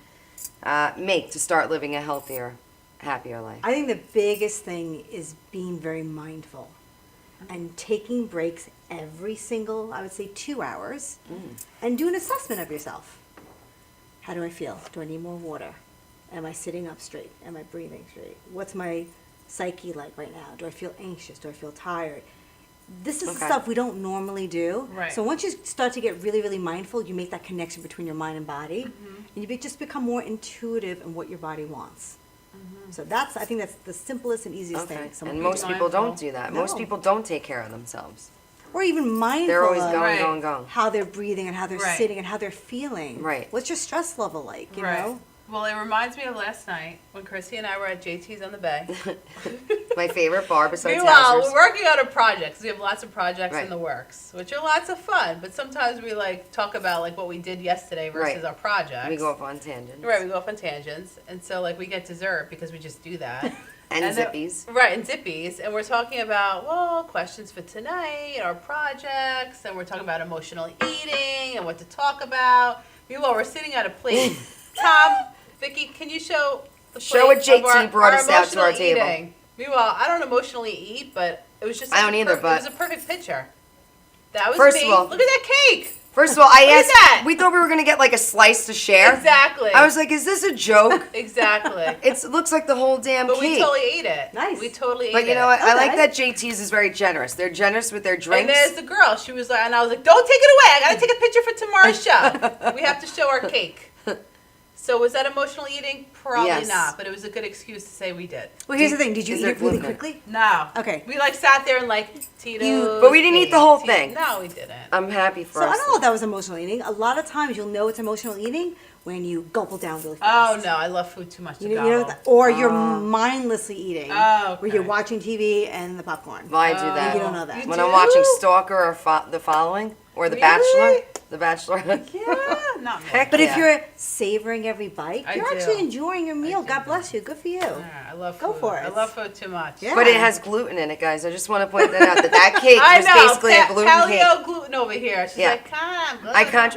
make to start living a healthier, happier life? I think the biggest thing is being very mindful and taking breaks every single, I would say, 2 hours, and do an assessment of yourself. How do I feel? Do I need more water? Am I sitting up straight? Am I breathing straight? What's my psyche like right now? Do I feel anxious? Do I feel tired? This is the Okay. stuff we don't normally do. Right. So once you start to get really, really mindful, you make that connection between your mind and body, and you just become more intuitive in what your body wants. So I think that's the simplest and easiest Okay. thing. someone And can most do. people don't do that. Most No. people don't take care of themselves. Or even mindful They're always of going, Right. going, going. how they're breathing and how they're Right. sitting and how they're feeling. Right. What's your stress level like, you Right. know? Well, it reminds me of last night when Chrissy and I were at JT's on the Bay. My favorite bar besides Meanwhile, Hauser's. we're working on a project. 'Cause we have lots of projects Right. in the works, which are lots of fun. But sometimes we like talk about like what we did yesterday versus Right. our projects. We go off on tangents. Right, we go off on tangents, and so like we get dessert because we just do that. And then- zippies. Right, and zippies, and we're talking about questions for tonight, our projects, and we're talking about emotional eating and what to talk about. Meanwhile, we're sitting at a plate. Tom, Vicky, can you show the Show plate what JT of our, brought us out to our emotional table. eating? Meanwhile, I don't emotionally eat, but it was just I such don't a either, it but- was a perfect picture. That was First me. of all- Look at that cake. First of all, I Look at asked. that. We thought we were gonna get like a slice to share. Exactly. I was like, "Is this a joke?" Exactly. It looks like the whole damn But cake. we totally ate it. Nice. We totally ate it. But you know what? I like Okay. that JT's is very generous. They're generous with their And drinks. there's the girl. She was like, and I was like, don't take it away. I got to take a picture for tomorrow's show. We have to show our cake. So was that emotional eating? Probably Yes. not, but it was a good excuse to say we did. Well, here's the thing. Did you Is eat there it really gluten? quickly? No. Okay. We like sat there and like Tito's. But we didn't eat the whole Tito's. thing. No, we didn't. I'm happy for So I us. don't know if that was emotional eating. A lot of times you'll know it's emotional eating when you gulp down really Oh fast. no, I love food too much to You know, gobble. or you're mindlessly eating. Oh, Where you're okay. watching TV and the popcorn. Well, I do that. You don't know that. You When do? I'm watching Stalker or The Following or The Really? Bachelor. The Bachelor. Yeah, not me. Heck But yeah. if you're savoring every bite, I you're do. actually enjoying your meal. do. God bless you. Good for you. Yeah, I love food. Go for it. I love food too much. Yeah. But it has gluten in it, guys. I just want to point that out. That cake I was know. basically a gluten paleo cake. gluten over here. She's Yeah. like, come.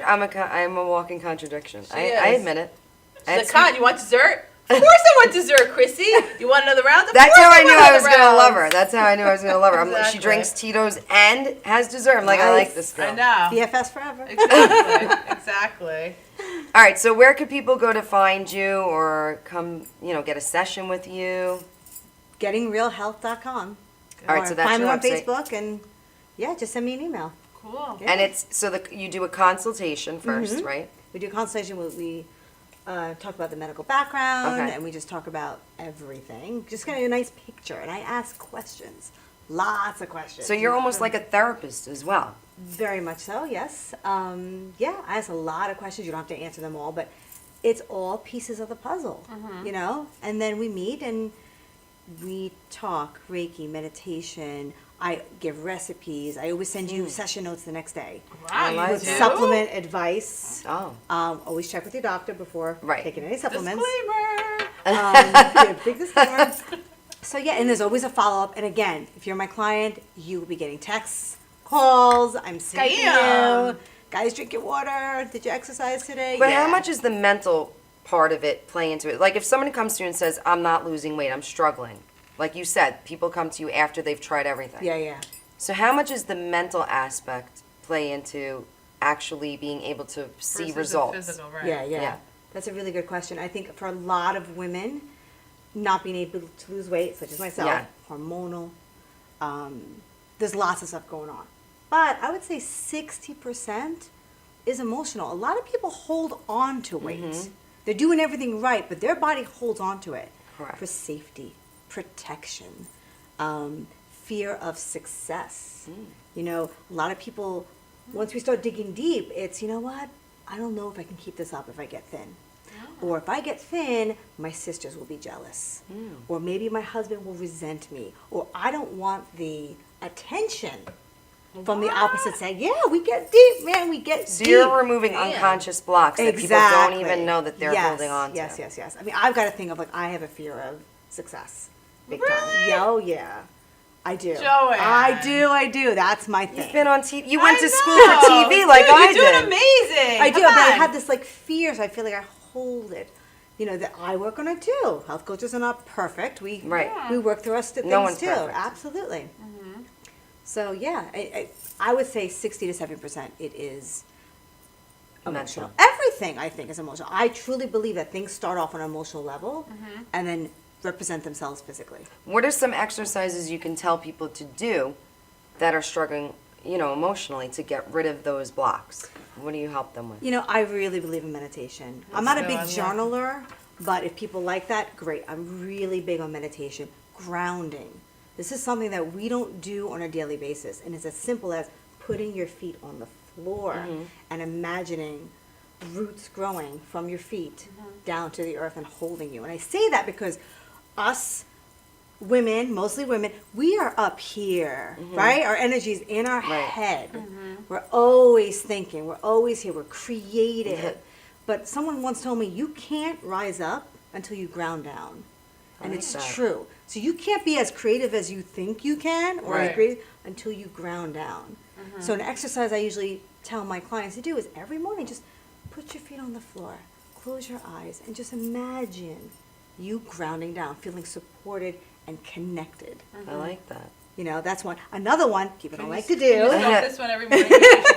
I'm a walking contradiction. She I is. admit it. She's like, Con, you want dessert? Of course I want dessert, Chrissy. You want another round? Of That's course how I knew want I was another gonna love round. her. That's how I knew I was gonna love her. Exactly. She drinks Tito's and has dessert. I'm like, I like this girl. I know. BFS forever. Exactly. Exactly. All right, so where could people go to find you or come, get a session with you? GettingRealHealth.com. All right, Or so that's find your me on website. Facebook and just send me an email. Cool. Yeah. And it's you do a consultation 1st, Mhm. right? We do a consultation where we talk about the medical background Okay. and we just talk about everything. Just kind of a nice picture. And I ask questions. Lots of questions. So you're almost like a therapist as well. Very much so, yes. I ask a lot of questions. You don't have to answer them all, but it's all pieces of the puzzle, And then we meet and we talk Reiki, meditation. I give recipes. I always send you session notes the next day. Wow, you With do? supplement advice. Oh. Always check with your doctor before Right. taking any supplements. Disclaimer. Big disclaimer. So and there's always a follow-up. And again, if you're my client, you will be getting texts, calls. I'm Skyping Damn. you. Guys, drink your water. Did you exercise today? But Yeah. how much is the mental part of it play into it? Like if somebody comes to you and says, I'm not losing weight, I'm struggling. Like you said, people come to you after they've tried everything. Yeah. So how much is the mental aspect play into actually being able to see Versus the results? Physical, right. Yeah. That's a really good question. I think for a lot of women, not being able to lose weight, such as myself, hormonal, there's lots of stuff going on. But I would say 60% is emotional. A lot of people hold on to weight. They're doing everything right, but their body holds on to it. Correct. For safety, protection, fear of success. A lot of people, once we start digging deep, it's, you know what? I don't know if I can keep this up if I get thin. Or if I get thin, my sisters will be jealous. Or maybe my husband will resent me. Or I don't want the attention from the opposite saying, yeah, we get deep, man, we get So deep. you're removing unconscious blocks that people don't even know that they're Yes, holding on to. Yes. I mean, I've got a thing of I have a fear of success. Big time. Oh, yeah. I do. Joanne. I do. That's my thing. You've been on TV. You went to school for TV like Dude, I you're doing did. amazing. I do, Come but I on. have this fear, so I feel like I hold it. That I work on it too. Health coaches are not perfect. We work through us things No one's too. perfect. Absolutely. So I would say 60 to 70% it is emotional. Everything I think is emotional. I truly believe that things start off on an emotional level and then represent themselves physically. What are some exercises you can tell people to do that are struggling, emotionally to get rid of those blocks? What do you help them with? I really believe in meditation. I'm not a big journaler. But if people like that, great. I'm really big on meditation. Grounding. This is something that we don't do on a daily basis. And it's as simple as putting your feet on the floor and imagining roots growing from your feet down to the earth and holding you. And I say that because us women, mostly women, we are up here, right? Our energy is in our head. We're always thinking. We're always here. We're creative. But someone once told me, you can't rise up until you ground down. And it's true. So you can't be as creative as you think you can or as creative until you ground down. So an exercise I usually tell my clients to do is every morning just put your feet on the floor, close your eyes, and just imagine you grounding down, feeling supported and connected. I like that. You know, that's one. Another one, people don't like to Can you do. start this one every morning?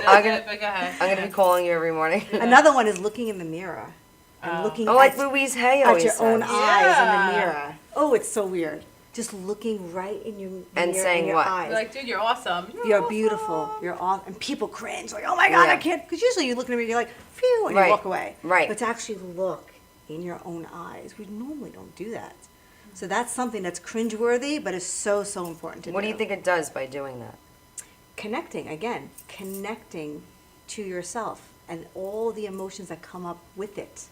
I'm gonna- but go ahead. I'm going to be calling you every morning. Another one is looking in the mirror and looking like at, Louise Hay at always your own says. eyes in the mirror. Oh, it's so weird. Just looking right in your And mirror, saying in your what? eyes. You're like, dude, you're awesome. You're awesome. beautiful. You're awesome. And people cringe, like, oh my God, Yeah. I can't. Because usually you look in the mirror, you're like, phew, and Right. you walk away. Right. But to actually look in your own eyes, we normally don't do that. So that's something that's cringeworthy, but is so, so important to do. What do you think it does by doing that? Connecting, again, connecting to yourself and all the emotions that come up with it.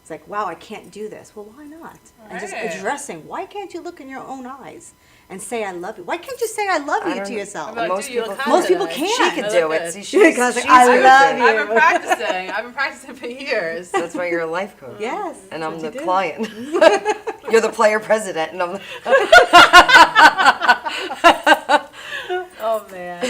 It's like, wow, I can't do this. Well, why not? And just Right. addressing, why can't you look in your own eyes and say, I love you? Why can't you say, I love you to yourself? Like, Most dude, you people look can't. Most people good. can't. She could I do look it. good. See, she's Because she's I good love at it. you. I've been practicing. I've been practicing for years. That's why you're a life coach. Yes. And I'm that's the what you do. client. You're the player president, and I'm the... Oh man.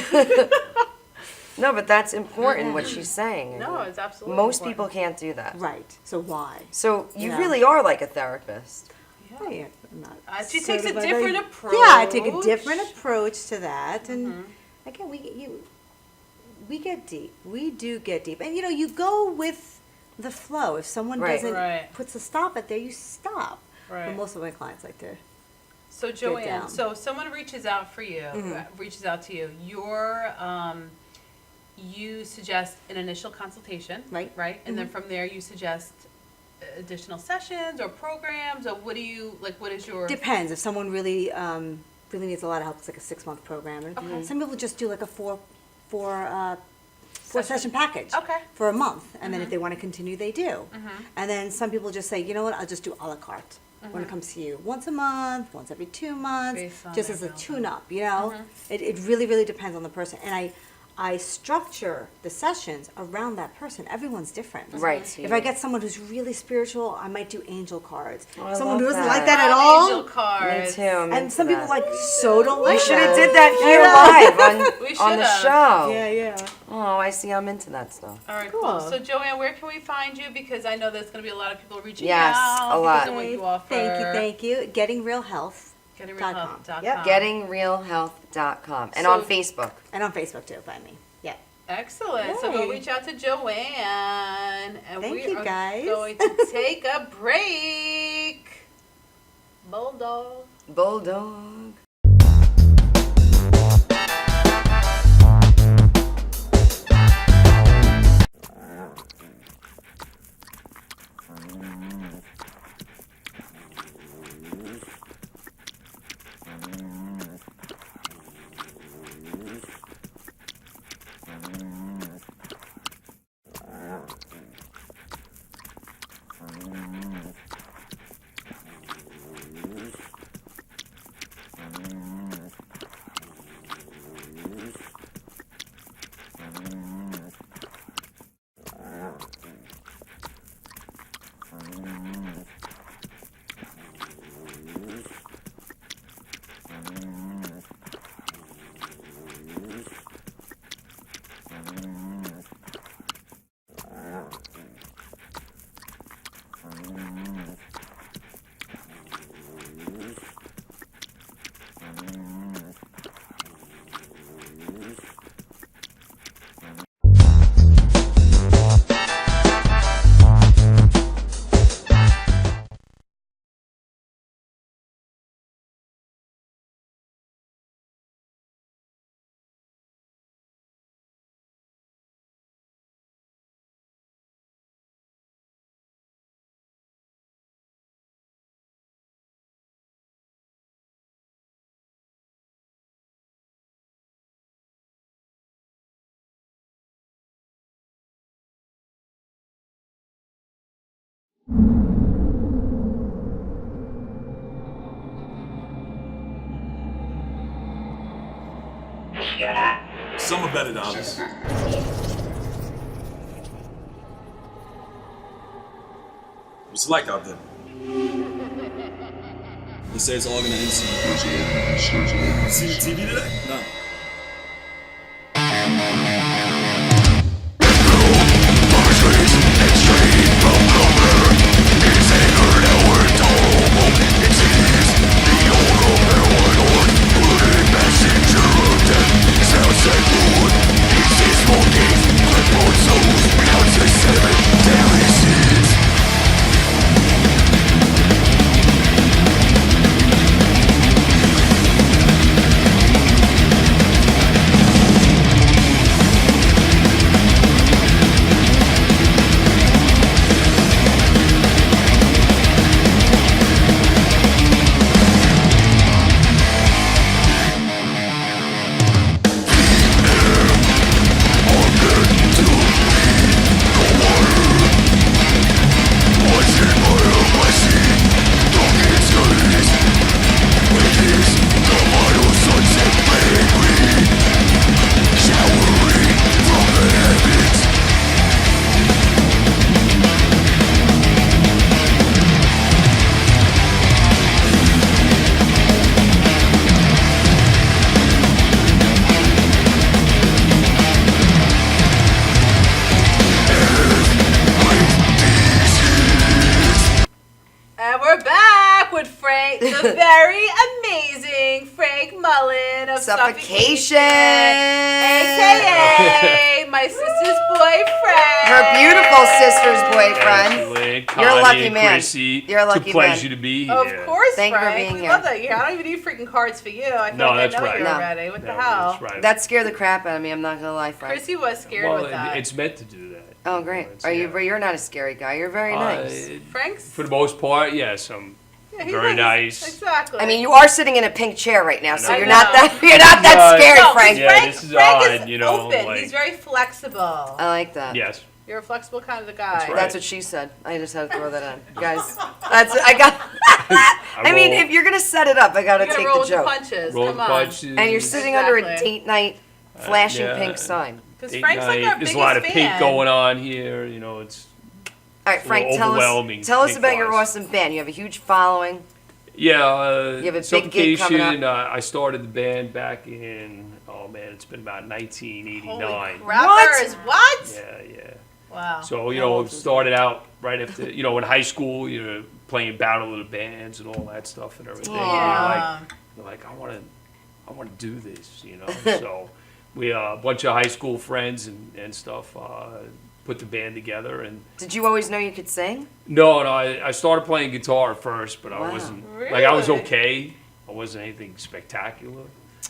No, but that's important, what she's saying. No, it's absolutely Most important. people can't do that. Right. So why? So you Yeah. really are like a therapist. Oh, yeah, I'm not She takes a certified. different approach. Yeah, I take a different approach to that, and again, we get deep. We do get deep, and you go with the flow. If someone Right. doesn't Right. puts a stop at there, you stop. Right. But most of my clients like to. So Joanne, down. so if someone reaches out for you, reaches out to you, you suggest an initial consultation, Right. Right, and then from there you suggest additional sessions or programs, or what do you like? What is your Depends. If someone really really needs a lot of help, it's like a 6-month program, and Okay. some people just do like a four session package. Okay. For a month, and then if they want to continue, they do. And then some people just say, you know what, I'll just do a la carte when it comes to you. Once a month, once every 2 months, Based on just their as a availability. tune-up, It really, really depends on the person. And I structure the sessions around that person. Everyone's different. Right, so If you- I get someone who's really spiritual, I might do angel cards. Oh, I Someone love who doesn't that. like that at Love all. angel cards? Me too. I'm And into some people that. like so don't like We should have that. did that here live We on the should've. show. Yeah, yeah. Oh, I see. I'm into that stuff. All right, cool. Cool. So Joanne, where can we find you? Because I know there's going to be a lot of people reaching Yes, out a lot. because of what you offer. Thank you. GettingRealHealth.com. GettingRealHealth.com. Yep. GettingRealHealth.com. And on So- Facebook. And on Facebook too, find me. Yeah. Excellent. So go Yay. reach out to Joanne. And Thank we you, are guys. going to take a break. Bulldog. Bulldog. Some are better than others. What's it like out there? They say it's all gonna end soon. See the TV today? No. The very amazing Frank Mullen of Suffocation, aka my sister's boyfriend. Her beautiful sister's boyfriend. You're a lucky man. Chrissy. You're a lucky It's a pleasure man. to be here. Of course, Thank you for Frank. being We here. love that. Yeah, I don't even need freaking cards for you. I feel No, like that's I know right. you No. already. What the hell? That's right. That scared the crap out of me. I'm not gonna lie, Frank. Chrissy was scared Well, with that. it's meant to do that. Oh, great. Are you? But you're not a scary guy. You're very nice. Frank's. For the most part, yes, I'm he's very nice. Exactly. I mean, you are sitting in a pink chair right now, so I you're know. not that. You're not that scared, No, Frank. Yeah, this is Frank odd, is you know. open. Like, He's very flexible. I like that. yes. You're a flexible kind of guy. That's right. That's what she said. I just had to throw that on, guys. I got. I mean, if you're gonna set it up, I gotta You gotta take roll the with the joke. punches. Roll Come the on. punches. And you're sitting under a Exactly. date night, flashing yeah. pink sign. Because Date Frank's like night. our There's biggest a lot of fan. pink going on here. You know, it's All right, Frank, tell overwhelming. us pink about your wise. awesome band. You have a huge following. Yeah, You have a big gig coming Suffocation. up. I started the band back in it's been about 1989. Holy rappers, what? Yeah. Wow. So started out right after in high school. You're playing battle of the bands and all that stuff and everything. Yeah. And you're like, I want to do this. So we a bunch of high school friends and stuff put the band together. And Did you always know you could sing? no, I started playing guitar at first, but I Wow. wasn't like I was Really? okay. I wasn't anything spectacular.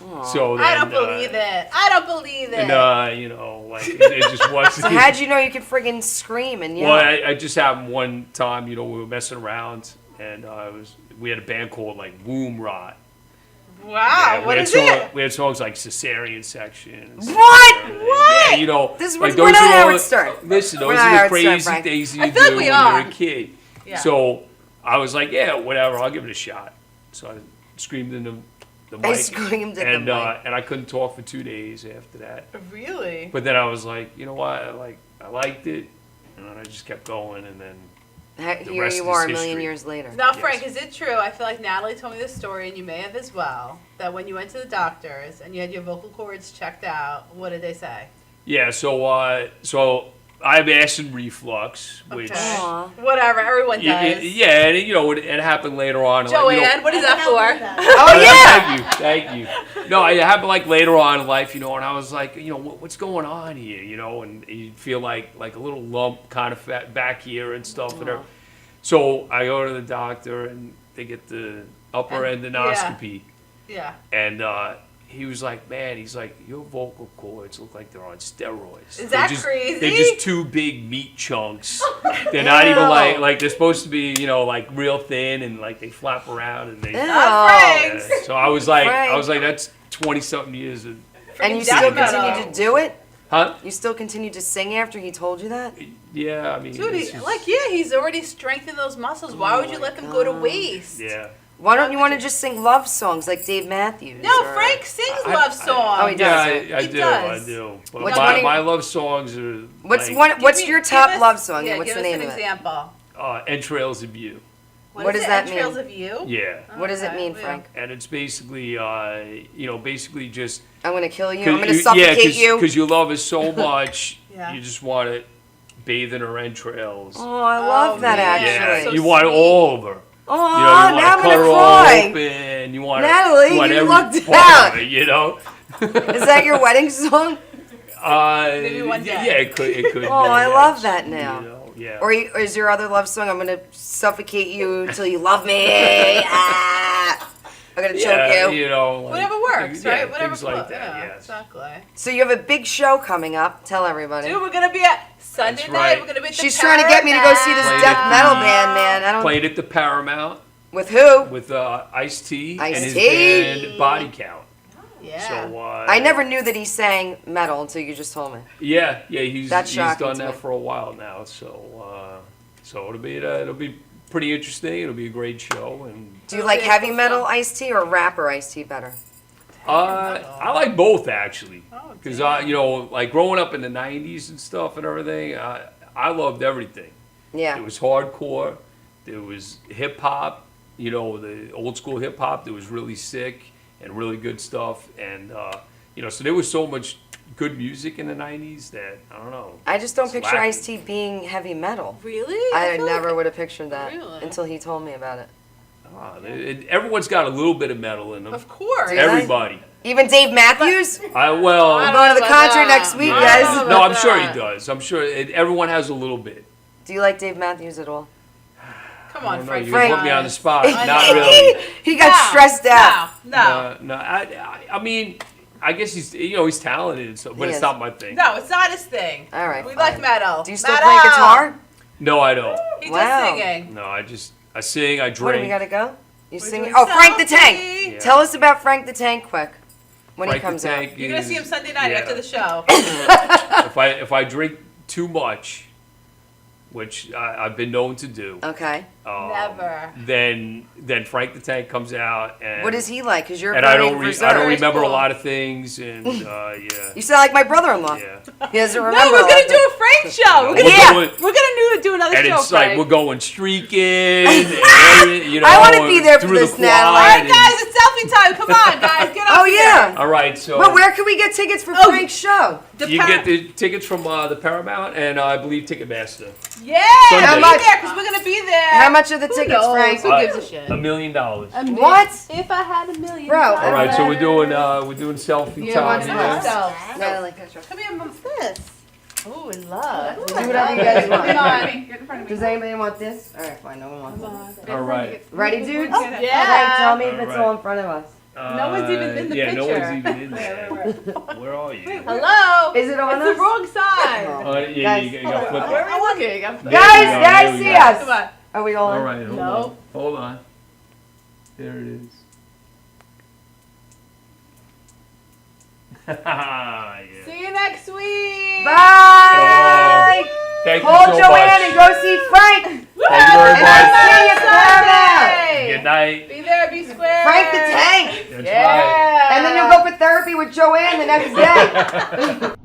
Aw. So then, I don't believe it. I don't believe it. And like it just wasn't. So how'd you know you could friggin' scream and yell? Well, I just happened one time. We were messing around, and we had a band called like Womb Rot. Wow, Yeah, what we is had it? We had songs like Cesarean Section. and stuff What? and everything. What? Yeah, This is- like we're those not are all- Howard Stern. Listen, We're those not are the Howard Stern, crazy Frank. things you I do feel like when we you're are. a kid. Yeah. So I was like, yeah, whatever, I'll give it a shot. So I screamed in the I mic. screamed in and, the mic. and I couldn't talk for 2 days after that. Really? But then I was like, you know what? I liked it, and then I just kept going, and then the Here rest you is are a million history. years later. Now, Frank, is it true? I feel like Natalie told me this story, and you may have as well, that when you went to the doctors and you had your vocal cords checked out, what did they say? Yeah. So I have acid reflux, which Okay. Aw. Whatever, everyone does. yeah, and it happened later on. Joanne, what is that for? Oh yeah. Thank you. No, it happened like later on in life, and I was like, what's going on here, and you feel like a little lump kind of fat back here and stuff. And everything. So I go to the doctor, and they get the upper endoscopy, Yeah. and he was like, man, your vocal cords look like they're on steroids. Is that just, crazy? They're just two big meat chunks. They're not even like they're supposed to be, like real thin and like they flap around and they. Ew. So I was like, Frank. that's 20-something years of. And you Death still metal. continue to do it? Huh? You still continue to sing after he told you that? Yeah, I mean, Dude, it's just- he's already strengthened those muscles. Why would you let them go to waste? yeah. Why don't you want to just sing love songs like Dave Matthews? No, Frank sings love songs. Oh, he does. Yeah, right? I He do. does. I do. But Which one my love songs are What's like, What's your top Give us- love song? Yeah, and what's give the us name an of it? example. Entrails of You. What does is it? that Entrails mean? of You? Yeah. What does it mean, yeah. Frank? And it's basically, basically just. I'm gonna kill you. 'cause I'm gonna suffocate you. Because you love her so much, Yeah. you just want to bathe in her entrails. Oh, I love that man. actually. Yeah, you want all of her. Oh, You now I'm want gonna to cut her cry. open. You want Natalie, you want you every lucked part out. of it, you know. Is that your wedding song? Maybe one day. Yeah, it could. It could. Oh, be, I yes. love that now. You know, yeah. Or is your other love song? I'm gonna suffocate you until you love me. Ah, I'm gonna choke yeah, you. you know, like, Whatever works, yeah, right? Whatever things like floats. that. Yeah, Yes. exactly. So you have a big show coming up. Tell everybody. Dude, we're gonna be at Sunday That's night. right. We're gonna be at the She's trying to get me to go see this Played death it. metal band, man. I don't. Played at the Paramount With who? with Ice-T and his Ice-T. band Body Count. Yeah. So I never knew that he sang metal until you just told me. Yeah, he's That's he's shocking done to that me. for a while now. So it'll be pretty interesting. It'll be a great show. And Do you like heavy metal Ice-T or rapper Ice-T better? I like both actually, Oh, because like growing up in the '90s and stuff and everything, I loved everything. Yeah. There was hardcore, there was hip hop, the old school hip hop that was really sick and really good stuff, and so there was so much good music in the '90s that I don't know. I just don't It's picture lacking. Ice-T being heavy metal. Really? I feel never like- would have pictured that Really? until he told me about it. Everyone's got a little bit of metal in them. Of course. Do they? Everybody. Even Dave Matthews? I'm I'm going to the concert next week, guys. No, I'm sure he does. I'm sure everyone has a little bit. Do you like Dave Matthews at all? Come I on, don't know, Frank. you put me on the spot. I Not know. really. He got stressed out. No. No. I mean, I guess he's talented, and so, but He it's is. not my thing. No, it's not his thing. All right. We fine. like metal. Do you still Metal. play guitar? No, I don't. He Wow. does singing. No, I sing, I What do drink. we got to go? You We're sing? doing Oh, Frank the Tank. selfie. Yeah. Tell us about Frank the Tank quick. When Frank he comes the out. Tank You're gonna see him is- Sunday night yeah. after the show. If I drink too much, which I've been known to do, Okay. Never. then Frank the Tank comes out and What is he like? Because you're and very I don't reserved. remember Cool. a lot of things, and yeah. You sound like my brother-in-law. Yeah. He doesn't No, remember. we're a lot gonna of do a Frank show. We're We're gonna going- we're gonna do another And show, it's like Frank. we're going streaking, and, I wanna be there for through this, the Natalie. All right, quad, guys, it's selfie time. Come on, guys, get up Oh, here. yeah. and- all right, so But where can we get tickets for Oh. Frank's show? you get the tickets from the Paramount and I believe Ticketmaster. Yeah, Sunday. be How much? there because we're gonna be there. How much are the Who tickets, knows? Frank? Who gives a shit? $1 million. What? If I had $1 million. Bro, All right, so we're doing selfie time watch here. this. Natalie. Come here, what's this? Oh, I love. Do whatever you guys want. Come on. Does anybody want this? All right, fine. No one wants it. All right. Ready, dudes? Yeah. Okay, tell me if it's All all in front of us. No one's even in the yeah, no picture. one's even in there. Where are you? Hello. Is it on It's us? the wrong side. Yeah, Guys, you gotta flip Where it. are we looking? I'm There Guys, you go, guys, there we see go. us. Come on. Are we all All in? right, hold No. on. Hold on. There it is. Yeah. See you next week. Bye. Thank you Hold so Joanne much. and go see Frank. Thank you very And much. I'll see you at Paramount. Sunday. Good night. Be there, be square. Frank the Tank. That's right. Yeah. And then you'll go for therapy with Joanne the next day.